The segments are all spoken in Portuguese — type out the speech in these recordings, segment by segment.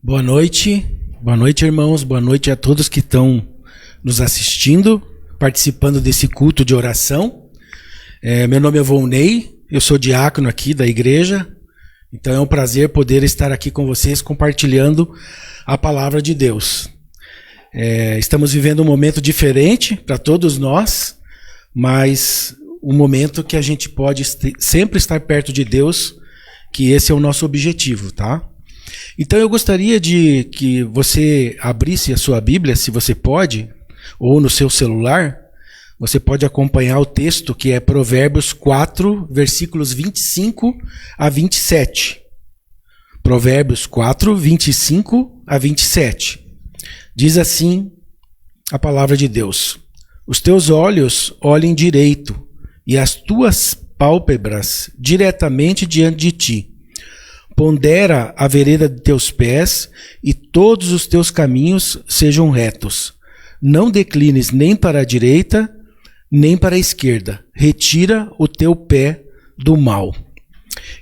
Boa noite, irmãos, boa noite a todos que estão nos assistindo, participando desse culto de oração. Meu nome é Volney, eu sou diácono aqui da igreja, então é um prazer poder estar aqui com vocês compartilhando a palavra de Deus. Estamos vivendo um momento diferente para todos nós, mas um momento que a gente pode sempre estar perto de Deus, que esse é o nosso objetivo, tá? Então eu gostaria de que você abrisse a sua Bíblia, se você pode, ou no seu celular, você pode acompanhar o texto que é Provérbios 4, versículos 25 a 27. Provérbios 4, 25 a 27. Diz assim a palavra de Deus: os teus olhos olhem direito, e as tuas pálpebras diretamente diante de ti. Pondera a vereda de teus pés, e todos os teus caminhos sejam retos. Não declines nem para a direita, nem para a esquerda. Retira o teu pé do mal.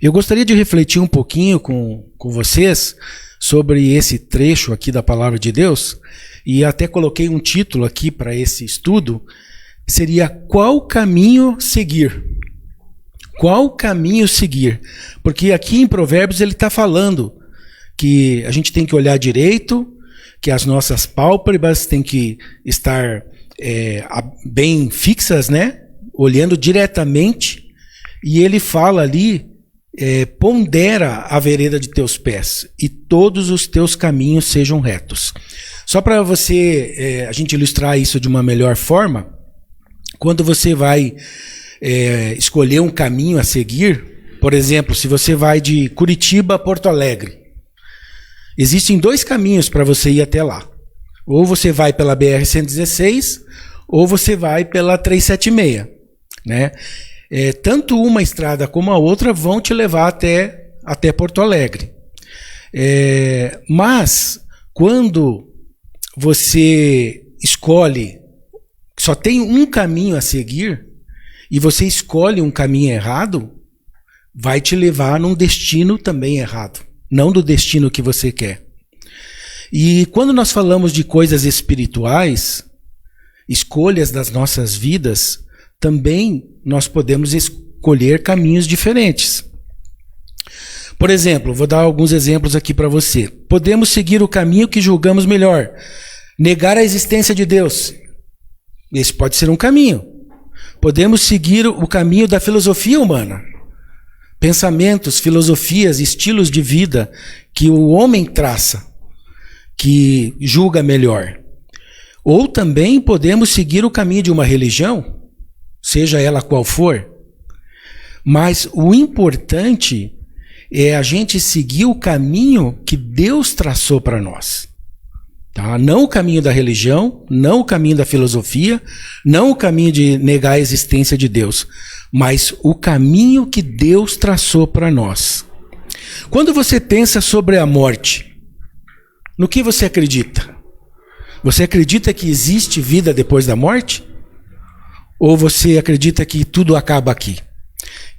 Eu gostaria de refletir um pouquinho com vocês sobre esse trecho aqui da palavra de Deus, e até coloquei um título aqui para esse estudo, seria Qual caminho seguir? Qual caminho seguir? Porque aqui em Provérbios ele está falando que a gente tem que olhar direito, que as nossas pálpebras têm que estar bem fixas, né? Olhando diretamente. E ele fala ali, pondera a vereda de teus pés, e todos os teus caminhos sejam retos. Só para a gente ilustrar isso de uma melhor forma, quando você vai escolher um caminho a seguir, por exemplo, se você vai de Curitiba a Porto Alegre, existem dois caminhos para você ir até lá. Ou você vai pela BR-116, ou você vai pela 376, né? Tanto uma estrada como a outra vão te levar até Porto Alegre. Mas, quando você escolhe, só tem um caminho a seguir, e você escolhe um caminho errado, vai te levar num destino também errado, não do destino que você quer. E quando nós falamos de coisas espirituais, escolhas das nossas vidas, também nós podemos escolher caminhos diferentes. Por exemplo, vou dar alguns exemplos aqui para você. Podemos seguir o caminho que julgamos melhor, negar a existência de Deus. Esse pode ser um caminho. Podemos seguir o caminho da filosofia humana. Pensamentos, filosofias, estilos de vida que o homem traça, que julga melhor. Ou também podemos seguir o caminho de uma religião, seja ela qual for. Mas o importante é a gente seguir o caminho que Deus traçou para nós. Tá? Não o caminho da religião, não o caminho da filosofia, não o caminho de negar a existência de Deus, mas o caminho que Deus traçou para nós. Quando você pensa sobre a morte, no que você acredita? Você acredita que existe vida depois da morte? Ou você acredita que tudo acaba aqui?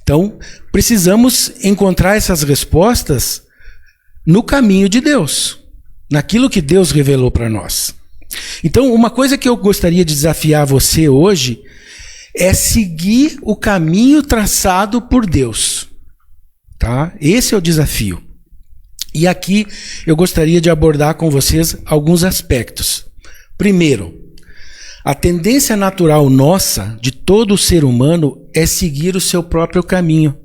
Então, precisamos encontrar essas respostas no caminho de Deus, naquilo que Deus revelou para nós. Então, uma coisa que eu gostaria de desafiar você hoje é seguir o caminho traçado por Deus. Tá? Esse é o desafio. E aqui eu gostaria de abordar com vocês alguns aspectos. Primeiro, a tendência natural nossa, de todo ser humano, é seguir o seu próprio caminho,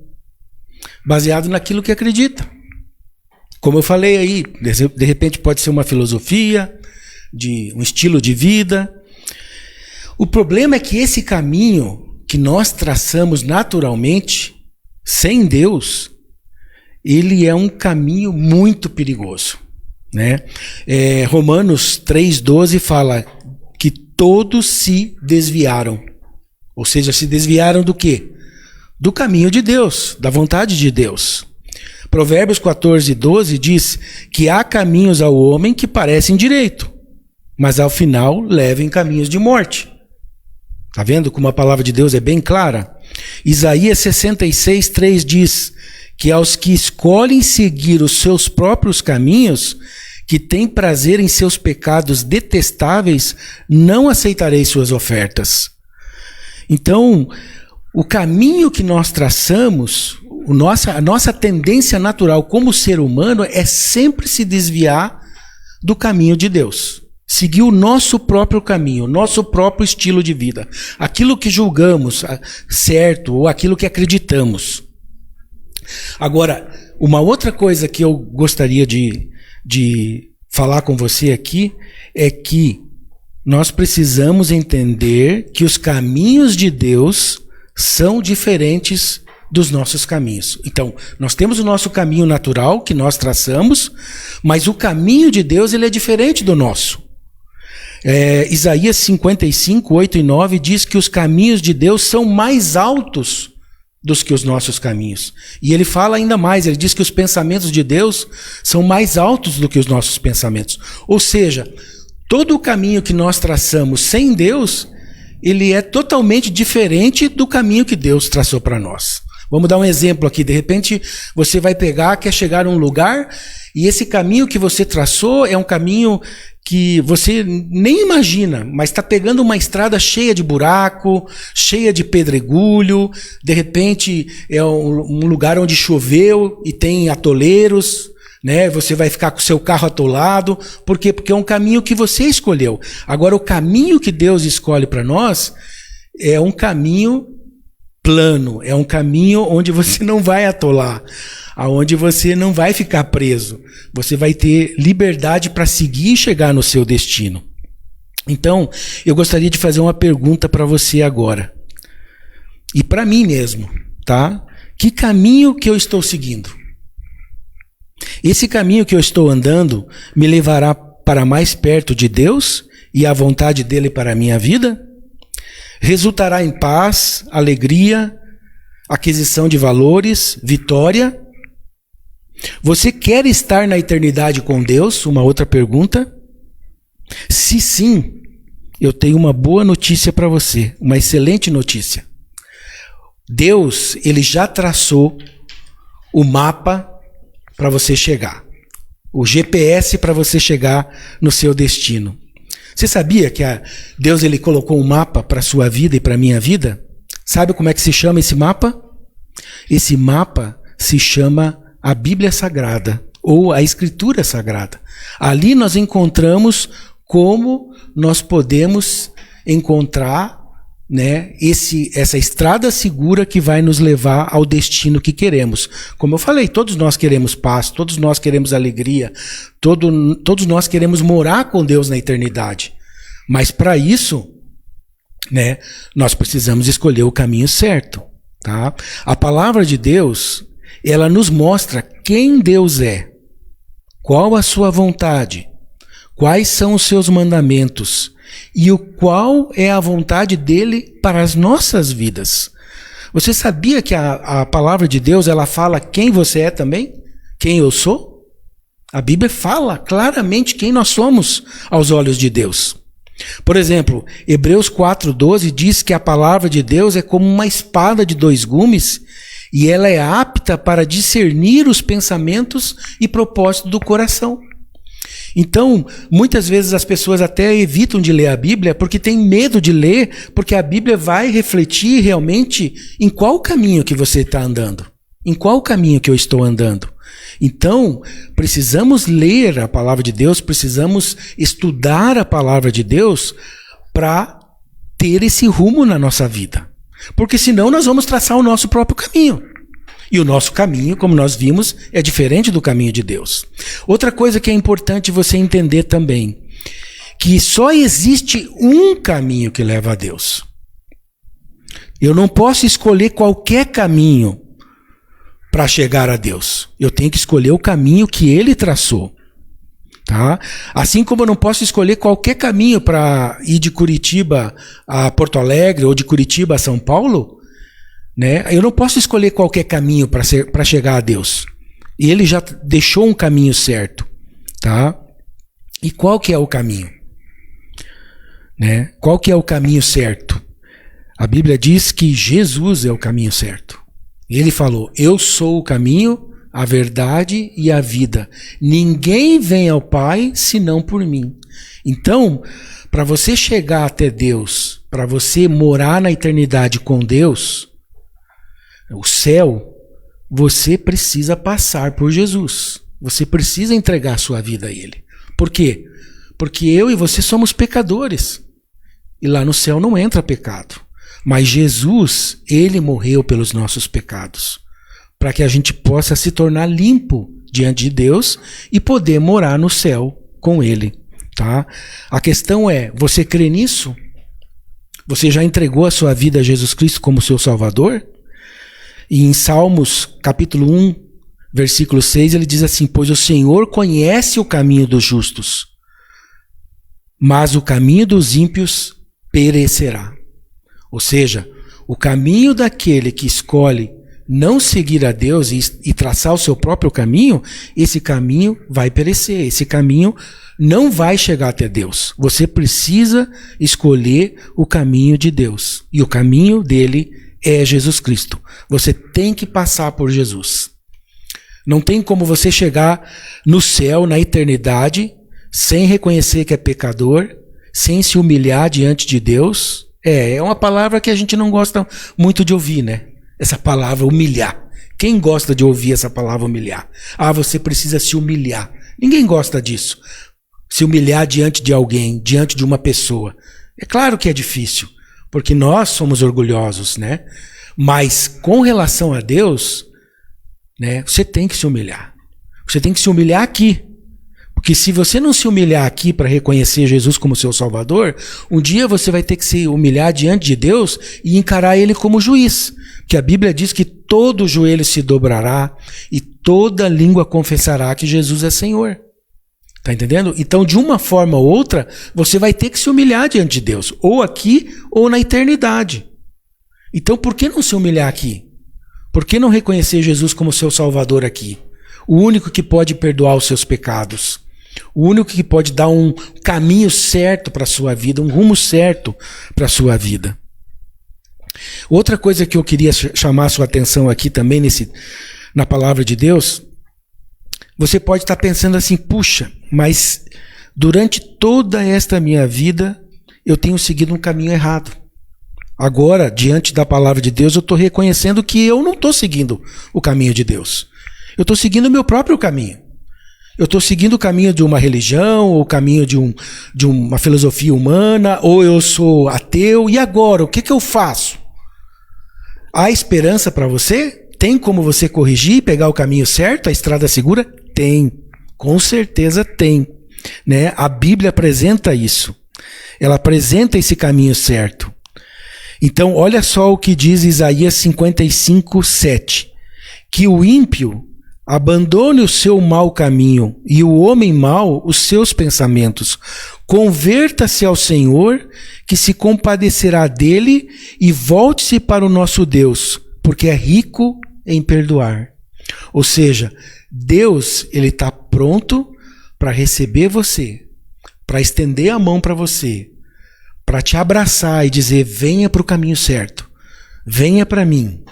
baseado naquilo que acredita. Como eu falei aí, de repente pode ser uma filosofia, de um estilo de vida. O problema é que esse caminho que nós traçamos naturalmente, sem Deus, ele é um caminho muito perigoso, né? Romanos 3,12 fala que todos se desviaram. Ou seja, se desviaram do quê? Do caminho de Deus, da vontade de Deus. Provérbios 14:12 diz que há caminhos ao homem que parecem direito, mas ao final levam em caminhos de morte. Está vendo como a palavra de Deus é bem clara? Isaías 66:3 diz que aos que escolhem seguir os seus próprios caminhos, que tem prazer em seus pecados detestáveis, não aceitarei suas ofertas. Então, o caminho que nós traçamos, a nossa tendência natural como ser humano é sempre se desviar do caminho de Deus. Seguir o nosso próprio caminho, o nosso próprio estilo de vida. Aquilo que julgamos certo ou aquilo que acreditamos. Agora, uma outra coisa que eu gostaria de falar com você aqui é que nós precisamos entender que os caminhos de Deus são diferentes dos nossos caminhos. Então, nós temos o nosso caminho natural que nós traçamos, mas o caminho de Deus ele é diferente do nosso. Isaías 55, 8 e 9 diz que os caminhos de Deus são mais altos dos que os nossos caminhos. E ele fala ainda mais, ele diz que os pensamentos de Deus são mais altos do que os nossos pensamentos. Ou seja, todo o caminho que nós traçamos sem Deus, ele é totalmente diferente do caminho que Deus traçou para nós. Vamos dar um exemplo aqui. De repente, você vai quer chegar a um lugar, e esse caminho que você traçou é um caminho que você nem imagina, mas está pegando uma estrada cheia de buraco, cheia de pedregulho, de repente é um lugar onde choveu e tem atoleiros, né? Você vai ficar com o seu carro atolado. Por quê? Porque é um caminho que você escolheu. Agora, o caminho que Deus escolhe para nós é um caminho plano, é um caminho onde você não vai atolar, aonde você não vai ficar preso. Você vai ter liberdade para seguir e chegar no seu destino. Então, eu gostaria de fazer uma pergunta para você agora. E para mim mesmo, tá? Que caminho que eu estou seguindo? Esse caminho que eu estou andando me levará para mais perto de Deus e a vontade dele para a minha vida? Resultará em paz, alegria, aquisição de valores, vitória? Você quer estar na eternidade com Deus? Uma outra pergunta. Se sim, eu tenho uma boa notícia para você, uma excelente notícia. Deus, ele já traçou o mapa para você chegar, o GPS para você chegar no seu destino. Você sabia que Deus ele colocou um mapa para a sua vida e para a minha vida? Sabe como é que se chama esse mapa? Esse mapa se chama a Bíblia Sagrada, ou a Escritura Sagrada. Ali nós encontramos como nós podemos encontrar, né, essa estrada segura que vai nos levar ao destino que queremos. Como eu falei, todos nós queremos paz, todos nós queremos alegria, todos nós queremos morar com Deus na eternidade. Mas para isso, né, nós precisamos escolher o caminho certo. Tá? A palavra de Deus, ela nos mostra quem Deus é, qual a sua vontade, quais são os seus mandamentos e qual é a vontade dele para as nossas vidas. Você sabia que a palavra de Deus, ela fala quem você é também? Quem eu sou? A Bíblia fala claramente quem nós somos aos olhos de Deus. Por exemplo, Hebreus 4:12 diz que a palavra de Deus é como uma espada de 2 gumes e ela é apta para discernir os pensamentos e propósitos do coração. Então, muitas vezes as pessoas até evitam de ler a Bíblia porque têm medo de ler, porque a Bíblia vai refletir realmente em qual caminho que você está andando, em qual caminho que eu estou andando. Então, precisamos ler a palavra de Deus, precisamos estudar a palavra de Deus para ter esse rumo na nossa vida. Porque senão nós vamos traçar o nosso próprio caminho. E o nosso caminho, como nós vimos, é diferente do caminho de Deus. Outra coisa que é importante você entender também, que só existe um caminho que leva a Deus. Eu não posso escolher qualquer caminho para chegar a Deus. Eu tenho que escolher o caminho que Ele traçou. Tá? Assim como eu não posso escolher qualquer caminho para ir de Curitiba a Porto Alegre ou de Curitiba a São Paulo, né? Eu não posso escolher qualquer caminho para chegar a Deus. E Ele já deixou um caminho certo. Tá? E qual que é o caminho? Né? Qual que é o caminho certo? A Bíblia diz que Jesus é o caminho certo. Ele falou, eu sou o caminho, a verdade e a vida. Ninguém vem ao Pai senão por mim. Então, para você chegar até Deus, para você morar na eternidade com Deus, o céu, você precisa passar por Jesus. Você precisa entregar a sua vida a Ele. Por quê? Porque eu e você somos pecadores. E lá no céu não entra pecado. Mas Jesus, Ele morreu pelos nossos pecados, para que a gente possa se tornar limpo diante de Deus e poder morar no céu com Ele. Tá? A questão é, você crê nisso? Você já entregou a sua vida a Jesus Cristo como seu Salvador? E em Salmos, capítulo 1, versículo 6, ele diz assim: pois o Senhor conhece o caminho dos justos, mas o caminho dos ímpios perecerá. Ou seja, o caminho daquele que escolhe não seguir a Deus e traçar o seu próprio caminho, esse caminho vai perecer, esse caminho não vai chegar até Deus. Você precisa escolher o caminho de Deus. E o caminho dele é Jesus Cristo. Você tem que passar por Jesus. Não tem como você chegar no céu, na eternidade, sem reconhecer que é pecador, sem se humilhar diante de Deus. É uma palavra que a gente não gosta muito de ouvir, né? Essa palavra humilhar. Quem gosta de ouvir essa palavra humilhar? Ah, você precisa se humilhar. Ninguém gosta disso. Se humilhar diante de alguém, diante de uma pessoa. É claro que é difícil, porque nós somos orgulhosos, né? Mas com relação a Deus, né, você tem que se humilhar. Você tem que se humilhar aqui. Porque se você não se humilhar aqui para reconhecer Jesus como seu Salvador, um dia você vai ter que se humilhar diante de Deus e encarar Ele como juiz. Porque a Bíblia diz que todo joelho se dobrará e toda língua confessará que Jesus é Senhor. Tá entendendo? Então, de uma forma ou outra, você vai ter que se humilhar diante de Deus. Ou aqui, ou na eternidade. Então, por que não se humilhar aqui? Por que não reconhecer Jesus como seu Salvador aqui? O único que pode perdoar os seus pecados. O único que pode dar um caminho certo para a sua vida, um rumo certo para a sua vida. Outra coisa que eu queria chamar a sua atenção aqui também na palavra de Deus, você pode estar pensando assim, puxa, mas durante toda esta minha vida eu tenho seguido um caminho errado. Agora, diante da palavra de Deus, eu estou reconhecendo que eu não estou seguindo o caminho de Deus. Eu estou seguindo o meu próprio caminho. Eu estou seguindo o caminho de uma religião, ou o caminho de uma filosofia humana, ou eu sou ateu. E agora, o que eu faço? Há esperança para você? Tem como você corrigir e pegar o caminho certo, a estrada segura? Tem. Com certeza tem. Né? A Bíblia apresenta isso. Ela apresenta esse caminho certo. Então, olha só o que diz Isaías 55, 7. Que o ímpio abandone o seu mau caminho e o homem mau os seus pensamentos. Converta-se ao Senhor, que se compadecerá dele, e volte-se para o nosso Deus, porque é rico em perdoar. Ou seja, Deus, ele está pronto para receber você, para estender a mão para você, para te abraçar e dizer, venha para o caminho certo, venha para mim.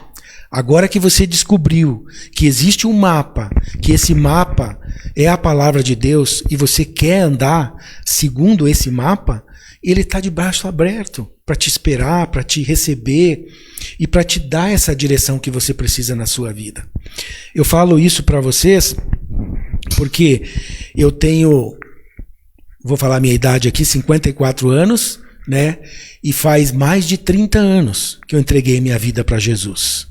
Agora que você descobriu que existe um mapa, que esse mapa é a palavra de Deus e você quer andar segundo esse mapa, ele está de braço aberto para te esperar, para te receber e para te dar essa direção que você precisa na sua vida. Eu falo isso para vocês porque eu tenho, vou falar a minha idade aqui, 54 anos, né? E faz mais de 30 anos que eu entreguei minha vida para Jesus.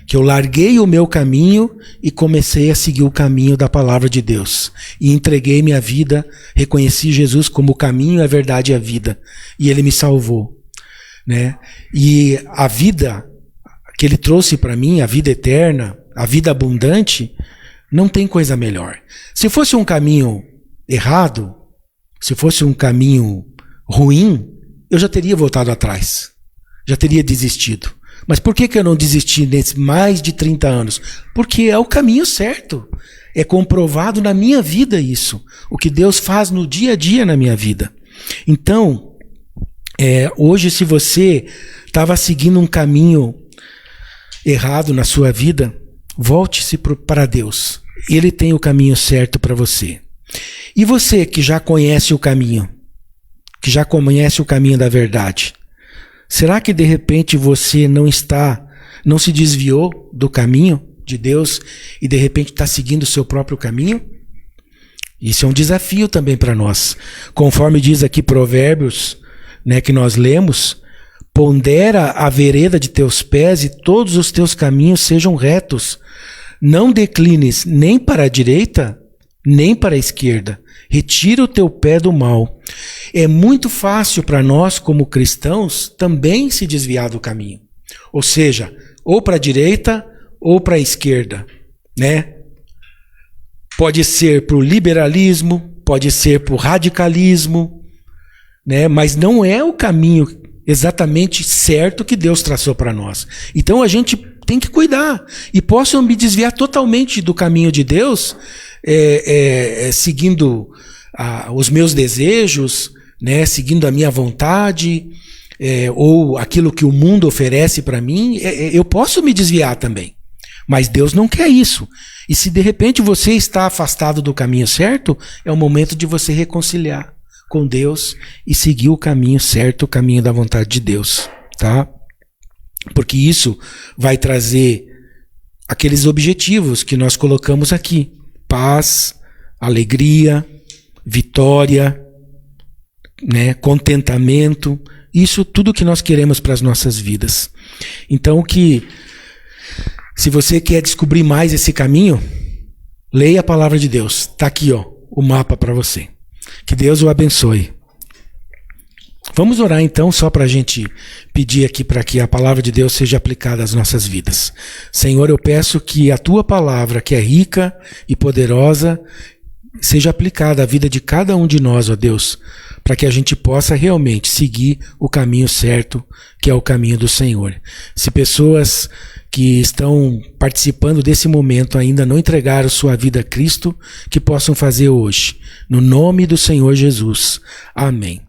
Que eu larguei o meu caminho e comecei a seguir o caminho da palavra de Deus. E entreguei minha vida, reconheci Jesus como o caminho, a verdade e a vida. E Ele me salvou. Né? E a vida que Ele trouxe para mim, a vida eterna, a vida abundante, não tem coisa melhor. Se fosse um caminho errado, se fosse um caminho ruim, eu já teria voltado atrás. Já teria desistido. Mas por que eu não desisti nesses mais de 30 anos? Porque é o caminho certo. É comprovado na minha vida isso. O que Deus faz no dia a dia na minha vida. Então, hoje se você estava seguindo um caminho errado na sua vida, Volte-se para Deus. Ele tem o caminho certo para você. E você que já conhece o caminho, que já conhece o caminho da verdade, será que de repente você não se desviou do caminho de Deus e de repente está seguindo o seu próprio caminho? Isso é um desafio também para nós. Conforme diz aqui Provérbios, né, que nós lemos, pondera a vereda de teus pés e todos os teus caminhos sejam retos. Não declines nem para a direita, nem para a esquerda. Retira o teu pé do mal. É muito fácil para nós, como cristãos, também se desviar do caminho. Ou seja, ou para a direita ou para a esquerda, né? Pode ser para o liberalismo, pode ser para o radicalismo, né? Mas não é o caminho exatamente certo que Deus traçou para nós. Então a gente tem que cuidar. E posso me desviar totalmente do caminho de Deus, seguindo os meus desejos, né? Seguindo a minha vontade, ou aquilo que o mundo oferece para mim. Eu posso me desviar também. Mas Deus não quer isso. E se de repente você está afastado do caminho certo, é o momento de você reconciliar com Deus e seguir o caminho certo, o caminho da vontade de Deus, tá? Porque isso vai trazer aqueles objetivos que nós colocamos aqui: paz, alegria, vitória, né, contentamento, isso tudo que nós queremos para as nossas vidas. Então, se você quer descobrir mais esse caminho, leia a palavra de Deus. Está aqui, ó, o mapa para você. Que Deus o abençoe. Vamos orar então, só para a gente pedir aqui para que a palavra de Deus seja aplicada às nossas vidas. Senhor, eu peço que a tua palavra, que é rica e poderosa, seja aplicada à vida de cada um de nós, ó Deus, para que a gente possa realmente seguir o caminho certo, que é o caminho do Senhor. Se pessoas que estão participando desse momento ainda não entregaram sua vida a Cristo, que possam fazer hoje. No nome do Senhor Jesus. Amém.